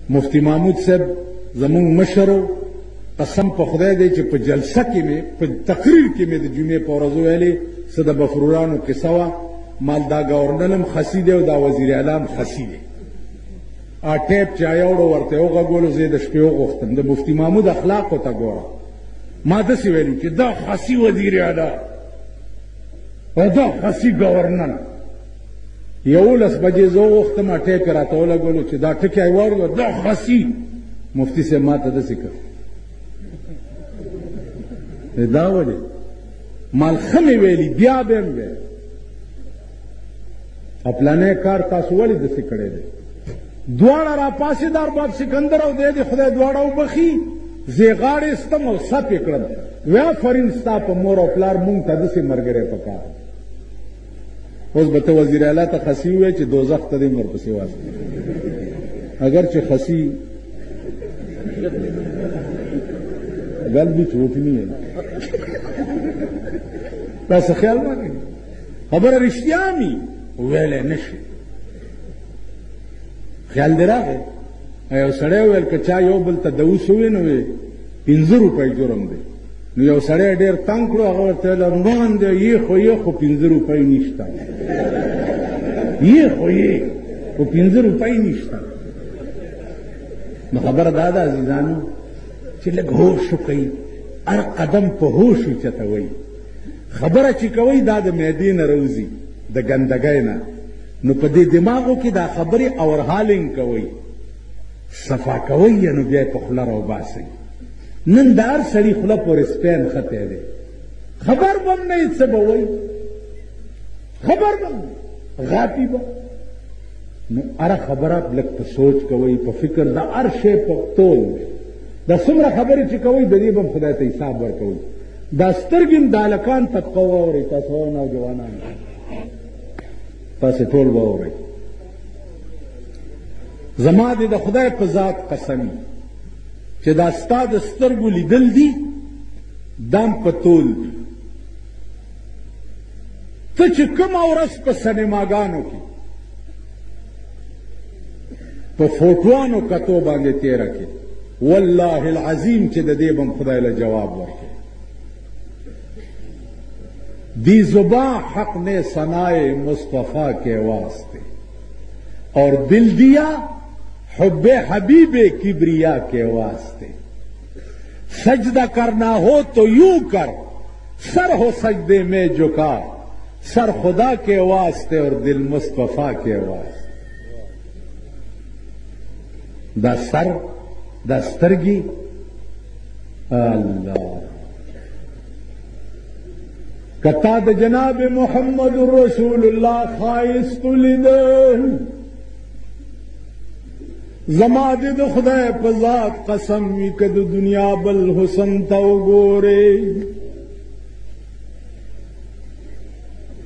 مفتی محمود صاحب زمونږ مشر قسم په خدای دی چې په جلسه کې مې په تقریر کې مې د جمعې په ورځ ویلې څه د بفرورانو قصه وه مال دا ګورنر هم خسي دی او دا وزیر اعلی هم خسي دی ټیپ چا یوړو ورته وغږولو زه یې د شپې وغوښتم د مفتی محمود اخلاقو ته ګوره ما داسې ویلي چې دا خسي وزیر اعلی او دا خسي ګورنر 11 بجې زه وغوښتم ټیپ یې راته ولګولو چې دا ټکي یې واورېدو دا خسي مفتی صاحب ما ته داسې کړ دا ولې مال ښه مې ویلي بیا به هم ویل پلانی کار تاسو ولې داسې کړی دی دواړه راپاسېد ارباب سکندر او دی خدای دواړه وبخي زه یې غاړې ایستم او سپ یې کړم وی آفرین ستا په مور او پلار مونږ ته داسې ملګری پکار اوس به ته وزیر اعلی ته خسي ووایې چې دوزخ ته دې ورپسې واستوي اگر چې خسي گل بھی چھوٹنی ہے پیسے خیال نہ کریں خبر رشتیا می ویلے نشي خیال دی راغی یو سړی وویل که چا یو بل ته دوس ووایي نو 15 روپۍ جرم دی نو یو سړی ډېر تنګ کړو هغه ورته ویل روان دی یې خو 15 روپۍ نشته یې خو 15 روپۍ نشته نو خبره دا ده عزیزانو چې لږ هوش وکئ هر قدم په هوش اوچته وئ خبره چې کوئ دا د معدې نه راوځي د ګندګۍ نه نو په دې دماغو کې دا خبرې اورهالینګ کوئ صفا کوئ یې نو بیا یې په خوله راوباسئ نن د هر سړي خوله پورې سپین ختی دی خبر به هم نه یې څه به وایي خبر به هم غاپي به نو هره خبره لږ په سوچ کوئ په فکر د هر شی په تول دی دا څومره خبرې چې کوئ د دې به هم خدای ته حساب ورکوئ دا سترګې هم د هلکان طبقه واورئ تاسو نوجوانان تاسې ټول واورئ زما دې د خدای په ذات قسمي چې دا ستا د سترګو لیدل دي دا هم په تول دي ته چې کومه ورځ په سینماګانو کې په فوټوانو کتو باندې تېره کې والله العظیم چې د دې بم خدای له جواب ورکړي دی زباں حق نے ثنائے مصطفیٰ کے واسطے اور دل دیا حب حبیب کبریا کے واسطے سجدہ کرنا ہو تو یوں کر سر ہو سجدے میں جھکا سر خدا کے واسطے اور دل مصطفیٰ کے واسطے دا سر دا سترګي الله کتا د جناب محمد رسول الله خایست لیدل زما دې د خدای په ذات قسم وي که د دنیا بل حسن ته وګورې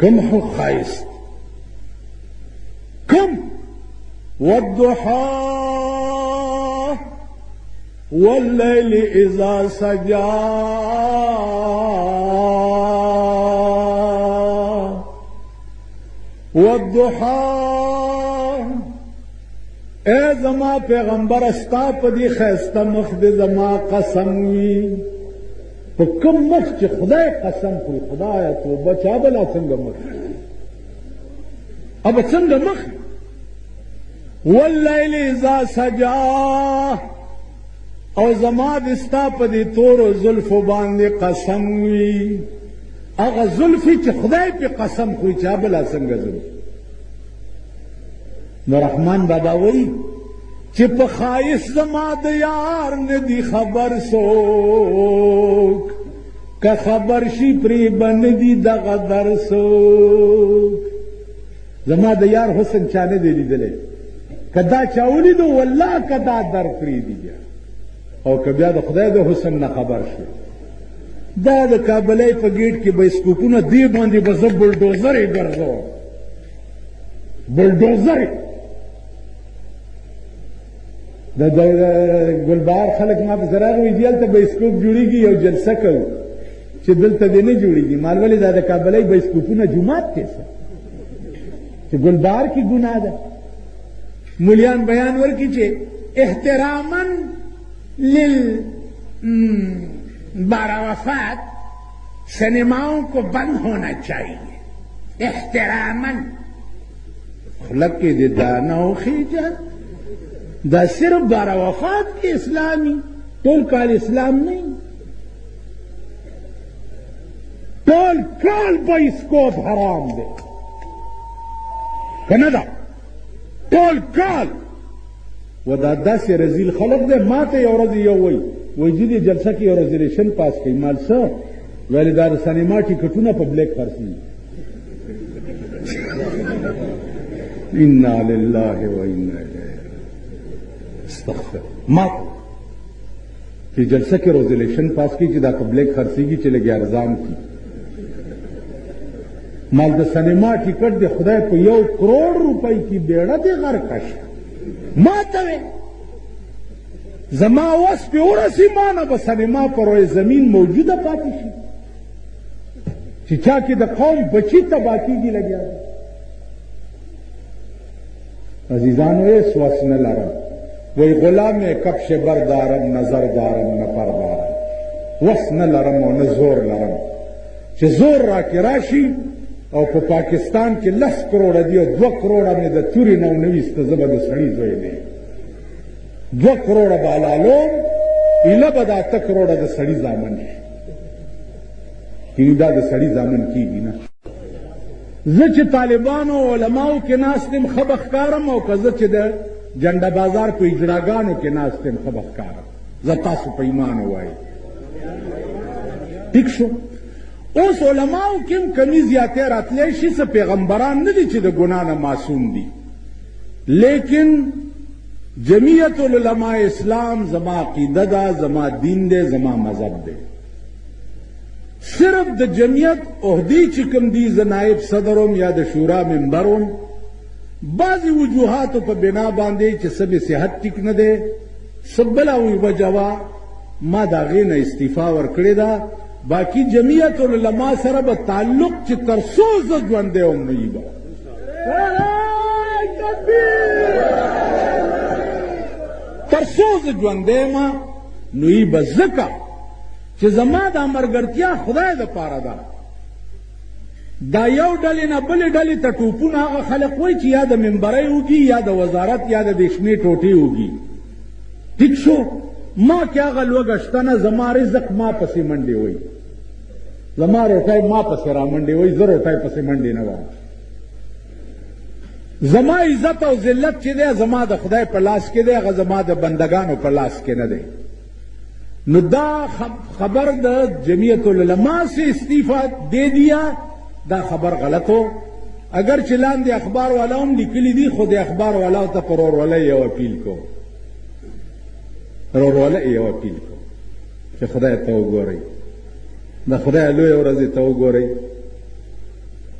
کم خو خایست کم والضحى والليل إذا سجى والضحى اے زما پیغمبر استا په دې ښایسته مخ دې زما قسم وي په کوم مخ چې خدای قسم خوري خدایه توبه چا بلا څنګه مخ ابه څنګه مخ واللیل اذا سجا او زما د ستا په دې تورو زلفو باندې قسم وي هغه زلفې چې خدای پې قسم خوري چا بلا څنګه زلف نو رحمان بابا وایي چې په ښایست زما د یار نه دي خبر څوک که خبر شي پرې به نه دي دغه در څوک زما د یار حسن چا نه دی لیدلی که دا چا ولیدو والله که دا در پرېږدي او که بیا د خدای د حسن نه خبر شو دا د کابلۍ په ګیټ کې بایسکوپونه دې باندې به زه بلډوزر یې ګرځوم بلډوزر یې د ګلبهار خلک ما پسې راغلي دي هلته بایسکوپ جوړېږي یو جلسه کوو چې دلته دې نه جوړېږي مال ولې دا د کابلۍ بایسکوپونه جومات کې څه چې ګلبهار کې ګناه ده مولیان بیان ورکی چې احتراما बारावफात सिनेमाओं को बंद होना चाहिए एहतरामन खलक के दाना खींचा दा सिर्फ बारावफात के इस्लामी टोल काल इस्लाम नहीं टोल काल बाइस्कोप हराम दे कनाडा टोल काल ودادا سے رزیل خلق دے ماته یو ورځ یو وای جدي جلسه کې یو ریزولوشن پاس کړي مال څه ویل دا سینما ټیکټونه په بلیک خرڅي انا لله و انا الیه استغفر ما چې جلسه کې ریزولوشن پاس کړي چې دا په بلیک خرڅيږي چې لګي ارزان کی مال د سینما ټیکټ د خدای په 1 کروڑ روپۍ کې بیړه دی غرقش ما ته زما وس په ورسی مانه به سینما پر زمین موجوده پاتې شي چې چا کې د قوم بچی تباه کېږي لګیا عزیزانو ایس وس نه لرم وی غلام کفش بردارم نظر دارم نه پردارم وس نه لرم او نه زور لرم چې زور را کې راشي او په پاکستان کې 10 کروڑه دی او 2 کروڑه مې د توري نو نويسته زبر د سړی زوی دی 2 کروڑه بالالو اله به د 8 کروڑه د سړی ځامن شي دا د سړی ځامن کیږي نه زه چې طالبانو علماو کې ناستم خبخ کارم او کزه چې د جنډه بازار په اجراګانو کې ناستم خبخ کارم زه تاسو په ایمان وای ټیک شو اوس علماو کم کمی زیاتې راتلی شي څه پیغمبران نه دي چې د ګناه نه معصوم دي لیکن جمعیت العلماء اسلام زما عقیده ده زما دین ده زما مذهب ده صرف د جمعیت عہدی چې کوم دي زه نائب صدرم یا د شورا ممبرم بعضې وجوهاتو په بنا باندې چې څه مې صحت ټیک نه دی څه بله وجه وه ما د هغې نه استعفا ورکړې ده باقی جمعیت العلماء سره به تعلق چې تر څو زه ژوندی وم نه وي به تر څو زه ژوندی یم نو وي به ځکه چې زما دا ملګرتیا خدای دپاره ده دا یو ډلې نه بلې ډلې ته ټوپونه هغه خلق وایي چې یا د ممبرۍ وږي یا د وزارت یا د دې شنې ټوټې وږي ټیک شو ما کې هغه لوږه شته نه زما رزق ما پسې منډې وایي زما روټۍ ما پسې را منډې وایي زه روټۍ پسې منډې نه وایم زما عزت او ذلت چې دی زما د خدای په لاس کې دی هغه زما د بندگانو په لاس کې نه دی نو دا خبر د جمعیت العلماء سے استعفا دے دیا دا خبر غلط ہو اگر چلان دے اخبار والا هم لیکلی دی خود اخبار والا ته پرور والا یو اپیل کو پرور والا یو اپیل کو چې خدای ته وګورئ دا خدای لوی ورځ ته وګورئ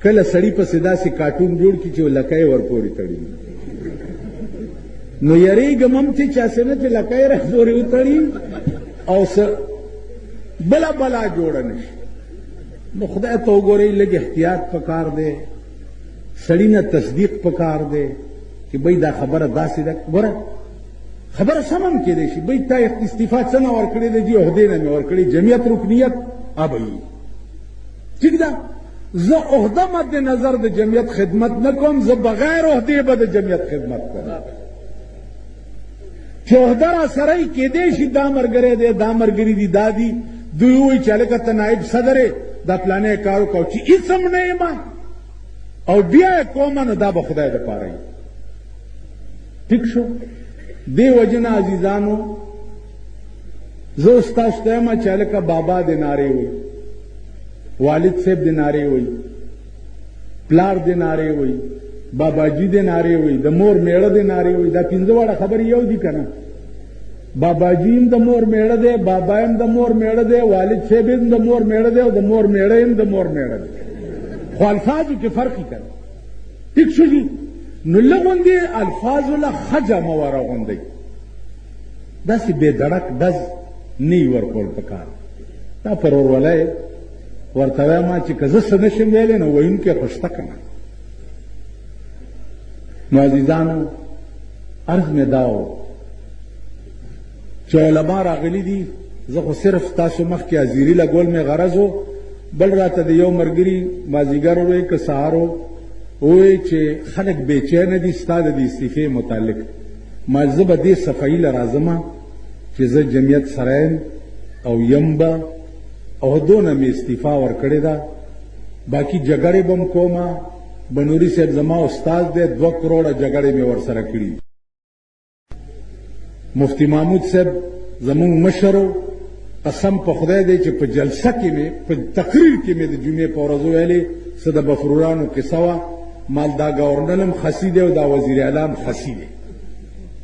کله سړی په صدا سي کارټون جوړ کی چې لکای ورپوري تړي نو یریګم هم چې چا سره چې لکای را پوري وتړي او بلا بلا جوړه نشي نو خدای ته وګورئ لږ احتیاط پکار دی سړی نه تصدیق پکار دی چې بھئی دا خبره داسې ده ګوره خبره سم هم کېدی شي بھئی تا استعفا څه نه ورکړې دی جي عہدې نه مې ورکړې جمعیت رکنیت ابوي ٹھیک ده زه عہده مد نظر د جمعیت خدمت نه کوم زه بغیر عہدې به د جمعیت خدمت کوم چې عہده را سره یې کېدی شي دا ملګری دی دا ملګري دي دا دي دوی وایي چې هلکه ته نایب صدر یې دا پلانی کار وکړو چې هېڅ هم نه یم او بیا یې کومه نو دا به خدای دپاره وي ټیک شو دې وجې نه عزیزانو زه اوس تاسو ته یم چې هلکه بابا دې نارې وایي والد صاحب دې نارې وایي پلار دې نارې وایي باباجي دې نارې وایي د مور میړه دې نارې وایي دا پنځه واړه خبرې یو دي که نه باباجي هم د مور میړه دی بابا هم د مور میړه دی والد صاحب هم د مور میړه دی او د مور میړه هم د مور میړه دی خو الفاظو کې فرق یې که نه ټیک شو جي نو لږ غوندې الفاظو له ښه جمع ورغوندئ داسې بې دړک ډز نه یې ورکول پکار دا پر ورولۍ ورته وایم چې که زه څه نشم ویلی نو ویونکی خو شته که نه نو عزیزانو عرض مې دا و چې علما راغلي دي، زه خو صرف تاسو مخکې حاضري لګول مې غرض و. بل راته د یو ملګري مازدیګر ووایي که سهار ووایي چې خلک بېچینه دي ستا د دې استعفې متعلق. ما زه به دې صفایي له راځمه چې زه جمعیت سره یم او یم به او دونه مې استعفا ورکړې ده، باقي جګړې به م کومه. بنوري صاحب زما استاد دی، 2 کروڑه جګړې مې ورسره کړي. مفتی محمود صاحب زمونږ مشر و، قسم په خدای دی چې په جلسه کې مې په تقریر کې مې د جمعې په ورځ ویلې څه د بفرورانو قصه وه، مال دا ګورنر هم خسي دی او دا وزیر اعلی هم خسي دی.